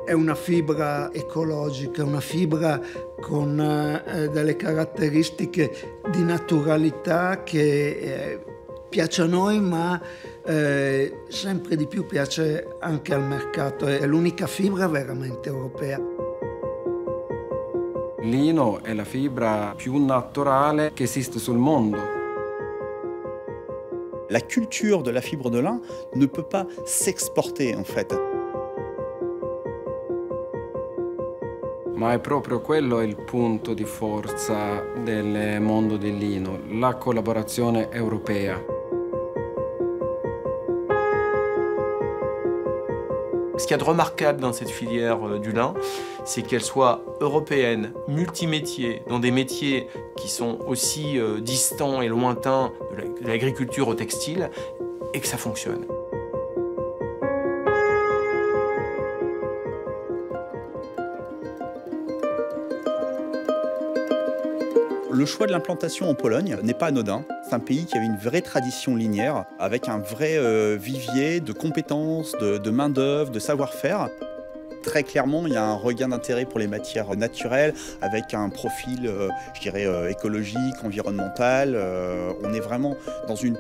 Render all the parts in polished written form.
È una fibra ecologica, una fibra con delle caratteristiche di naturalità che piace a noi, ma sempre di più piace anche al mercato. È l'unica fibra veramente europea. Il lino è la fibra più naturale che esiste sul mondo. La culture de la fibre de lin ne peut pas s'exporter en fait. Ma è proprio quello il punto di forza del mondo del lino, la collaborazione europea. Ce qu'il y a de remarquable dans cette filière du lin, c'est qu'elle soit européenne, multimétier, dans des métiers qui sont aussi distants et lointains de l'agriculture au textile, et que ça fonctionne. Le choix de l'implantation en Pologne n'est pas anodin. C'est un pays qui avait une vraie tradition linière, avec un vrai vivier de compétences, de main-d'œuvre, de savoir-faire. Très clairement, il y a un regain d'intérêt pour les matières naturelles, avec un profil, je dirais, écologique, environnemental. On est vraiment dans une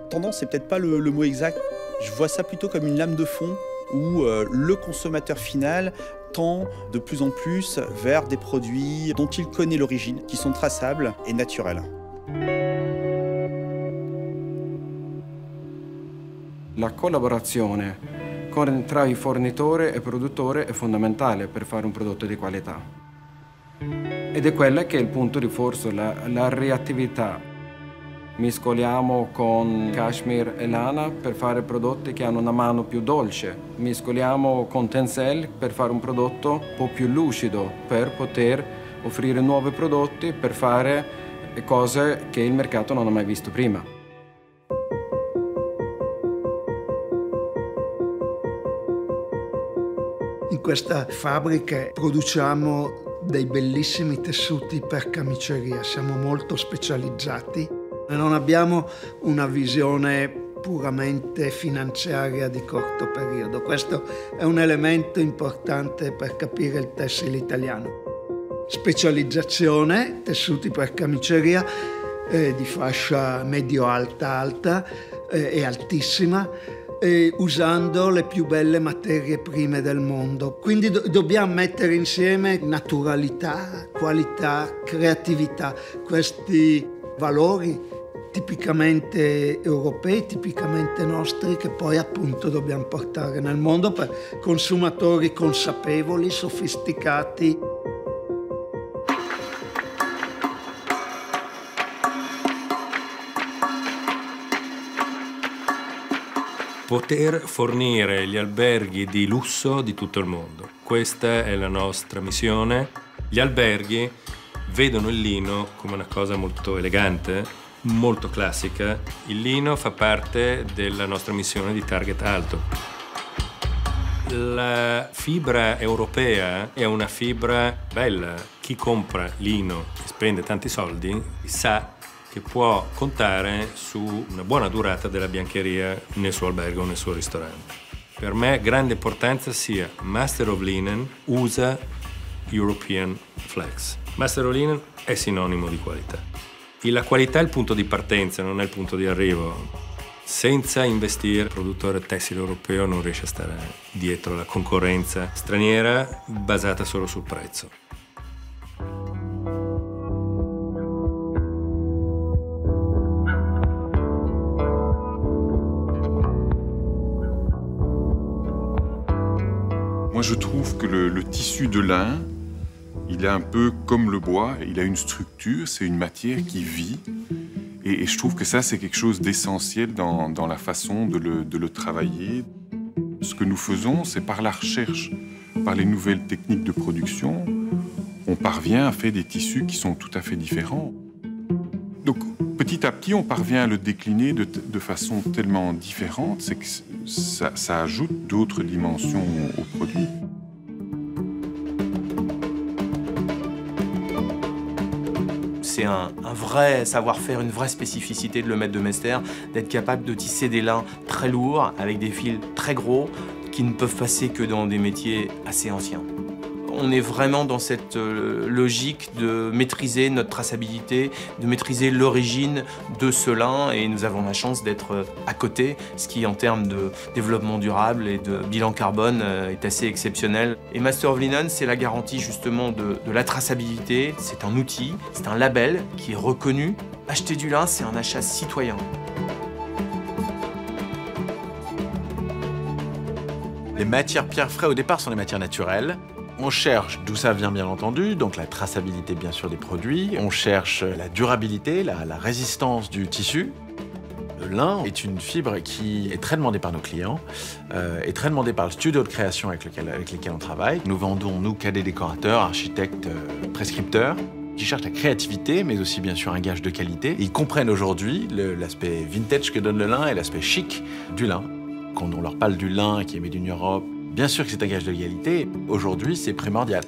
tendance, c'est peut-être pas le mot exact. Je vois ça plutôt comme une lame de fond où le consommateur final tend de plus en plus vers des produits dont il connaît l'origine, qui sont traçables et naturels. La collaborazione tra i fornitori e produttore è fondamentale per fare un prodotto di qualità. Ed è quello che è il punto di forza, la reattività. Mescoliamo con cashmere e lana per fare prodotti che hanno una mano più dolce. Mescoliamo con tencel per fare un prodotto un po' più lucido, per poter offrire nuovi prodotti, per fare cose che il mercato non ha mai visto prima. In questa fabbrica produciamo dei bellissimi tessuti per camiceria, siamo molto specializzati. Non abbiamo una visione puramente finanziaria di corto periodo. Questo è un elemento importante per capire il tessile italiano. Specializzazione, tessuti per camiceria di fascia medio-alta e altissima, usando le più belle materie prime del mondo. Quindi dobbiamo mettere insieme naturalità, qualità, creatività, questi valori tipicamente europei, tipicamente nostri, che poi appunto dobbiamo portare nel mondo per consumatori consapevoli, sofisticati. Poter fornire gli alberghi di lusso di tutto il mondo. Questa è la nostra missione. Gli alberghi vedono il lino come una cosa molto elegante, molto classica. Il lino fa parte della nostra missione di target alto. La fibra europea è una fibra bella. Chi compra lino e spende tanti soldi sa che può contare su una buona durata della biancheria nel suo albergo o nel suo ristorante. Per me grande importanza sia Master of Linen usa European Flags. Master of Linen è sinonimo di qualità. La qualità è il punto di partenza, non è il punto di arrivo. Senza investire, il produttore tessile europeo non riesce a stare dietro la concorrenza straniera basata solo sul prezzo. Moi, je trouve que le tissu de lin, il est un peu comme le bois, il a une structure, c'est une matière qui vit. Et je trouve que ça, c'est quelque chose d'essentiel dans la façon de le travailler. Ce que nous faisons, c'est par la recherche, par les nouvelles techniques de production, on parvient à faire des tissus qui sont tout à fait différents. Donc, petit à petit, on parvient à le décliner de façon tellement différente, c'est que ça ajoute d'autres dimensions au produit. C'est un vrai savoir-faire, une vraie spécificité de Lemaitre de Mester, d'être capable de tisser des lins très lourds, avec des fils très gros, qui ne peuvent passer que dans des métiers assez anciens. On est vraiment dans cette logique de maîtriser notre traçabilité, de maîtriser l'origine de ce lin, et nous avons la chance d'être à côté, ce qui en termes de développement durable et de bilan carbone est assez exceptionnel. Et Master of Linen, c'est la garantie justement de la traçabilité. C'est un outil, c'est un label qui est reconnu. Acheter du lin, c'est un achat citoyen. Les matières pierres frais au départ sont des matières naturelles. On cherche d'où ça vient bien entendu, donc la traçabilité bien sûr des produits. On cherche la durabilité, la résistance du tissu. Le lin est une fibre qui est très demandée par nos clients, est très demandée par le studio de création avec lesquels on travaille. Nous vendons, nous, cadets décorateurs, architectes, prescripteurs, qui cherchent la créativité, mais aussi bien sûr un gage de qualité. Ils comprennent aujourd'hui l'aspect vintage que donne le lin et l'aspect chic du lin. Quand on leur parle du lin qui est made in Europe, bien sûr que c'est un gage de qualité. Aujourd'hui, c'est primordial.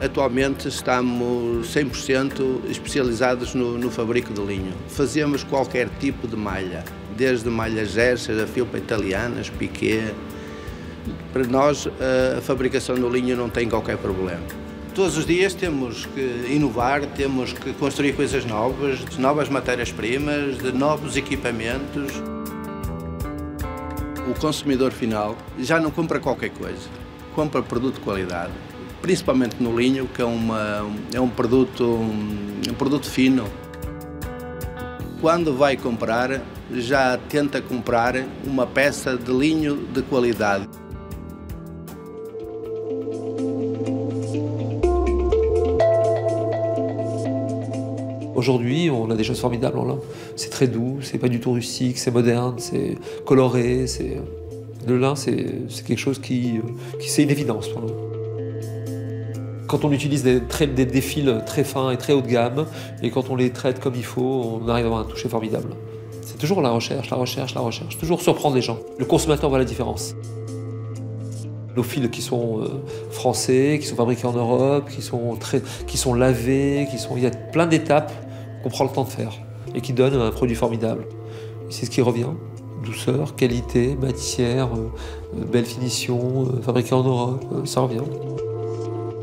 Atualmente estamos 100% especializados no fabrico de linho. Fazemos qualquer tipo de malha, desde malha gerça, a felpa italianas, piqué. Para nós, a fabricação do linho não tem qualquer problema. Todos os dias temos que inovar, temos que construir coisas novas, de novas matérias-primas, de novos equipamentos. O consumidor final já não compra qualquer coisa, compra produto de qualidade, principalmente no linho, que é um produto fino. Quando vai comprar, já tenta comprar uma peça de linho de qualidade. Aujourd'hui, on a des choses formidables en lin. C'est très doux, c'est pas du tout rustique, c'est moderne, c'est coloré. Le lin, c'est quelque chose qui c'est une évidence pour nous. Quand on utilise des fils très fins et très haut de gamme, et quand on les traite comme il faut, on arrive à avoir un toucher formidable. C'est toujours la recherche, toujours surprendre les gens. Le consommateur voit la différence. Nos fils qui sont français, qui sont fabriqués en Europe, qui sont lavés, il y a plein d'étapes qu'on prend le temps de faire et qui donnent un produit formidable. C'est ce qui revient, douceur, qualité, matière, belle finition, fabriqué en Europe, ça revient.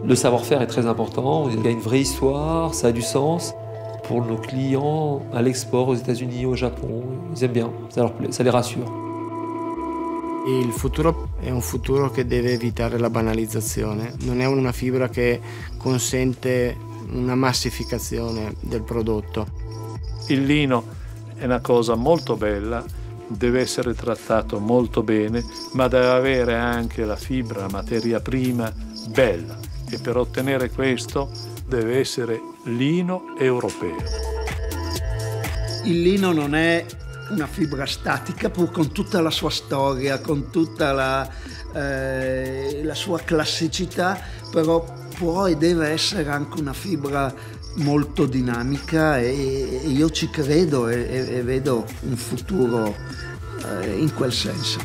Le savoir-faire est très important, il y a une vraie histoire, ça a du sens. Pour nos clients, à l'export, aux États-Unis, au Japon, ils aiment bien, ça leur plaît, ça les rassure. Il futuro è un futuro che deve evitare la banalizzazione, non è una fibra che consente una massificazione del prodotto. Il lino è una cosa molto bella, deve essere trattato molto bene, ma deve avere anche la fibra, materia prima, bella. E per ottenere questo deve essere lino europeo. Il lino non è una fibra statica, pur con tutta la sua storia, con tutta la sua classicità, però può e deve essere anche una fibra molto dinamica e io ci credo e vedo un futuro in quel senso.